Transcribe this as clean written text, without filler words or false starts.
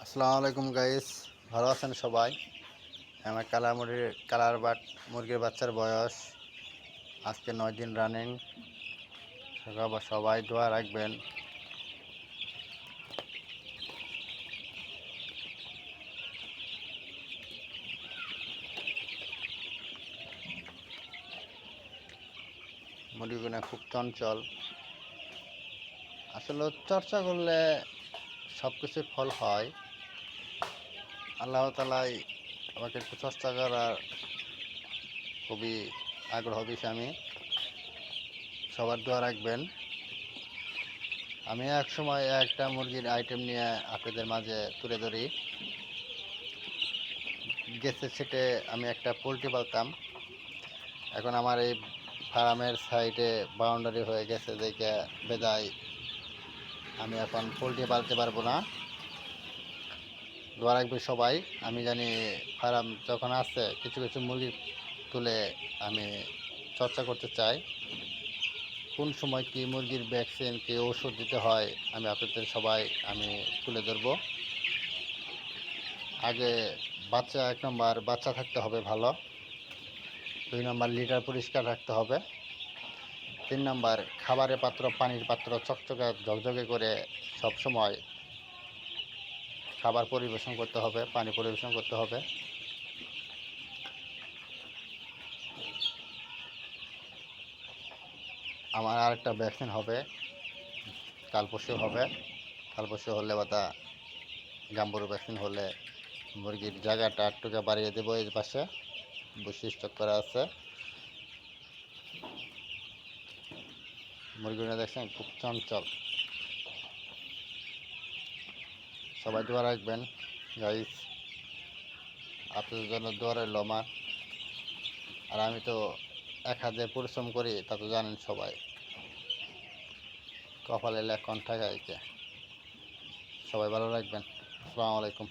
আসসালামু আলাইকুম গাইস, ভালো আছেন সবাই। আমার মুরগির বাচ্চার বয়স আজকে 9 দিন রানিং। সবাই দোয়া রাখবেন। মুরগিগুলো খুব চঞ্চল। আসলে চর্চা করলে সব কিছুর ফল হয়। আল্লাহ তাআলাই আমাকে একটু চর্চা করার খুবই আগ্রহ বেশি। আমি সবার দোয়া রাখবেন। আমি এক সময় একটা মুরগির আইটেম নিয়ে আপনাদের মাঝে তুলে ধরি। গেছে সেটে আমি একটা পোলট্রি পালতাম। এখন আমার এই ফার্মের সাইডে বাউন্ডারি হয়ে গেছে দেখে বেজায় আমি এখন পোলট্রি পালতে পারবো না। দোয়া রাখবে সবাই। আমি জানি ফার্ম যখন আছে কিছু কিছু মুরগি তুলে আমি চর্চা করতে চাই। কোন সময় কি মুরগির ভ্যাকসিন কি ওষুধ দিতে হয় আমি আপনাদের সবাই তুলে ধরবো। আগে বাচ্চা 1 নম্বর বাচ্চা থাকতে হবে ভালো। 2 নম্বর লিটার পরিষ্কার রাখতে হবে। 3 নম্বর খাবারের পাত্র, পানির পাত্র চকচকে ঝকঝকে করে সব সময় খাবার পরিবেশন করতে হবে, পানি পরিবেশন করতে হবে। আমার আরেকটা ভ্যাকসিন হবে, কাল পরশু হবে। কাল পরশু হলে বাতা গাম্বুরু ভ্যাকসিন হলে মুরগির জায়গাটা একটুকে বাড়িয়ে দেবো। এই পাশে বসে স্টক করা আছে। মুরগিগুলো দেখছেন খুব চঞ্চল। সবাই দোয়া রাখবেন গাইস। আপনাদের জন্য দোয়া রইল আমার। আর আমি তো এক হাতে পরিশ্রম করি, তা তো জানেন সবাই। কপালে লেখন ঠেকাইকে। সবাই ভালো রাখবেন। আসসালামু আলাইকুম।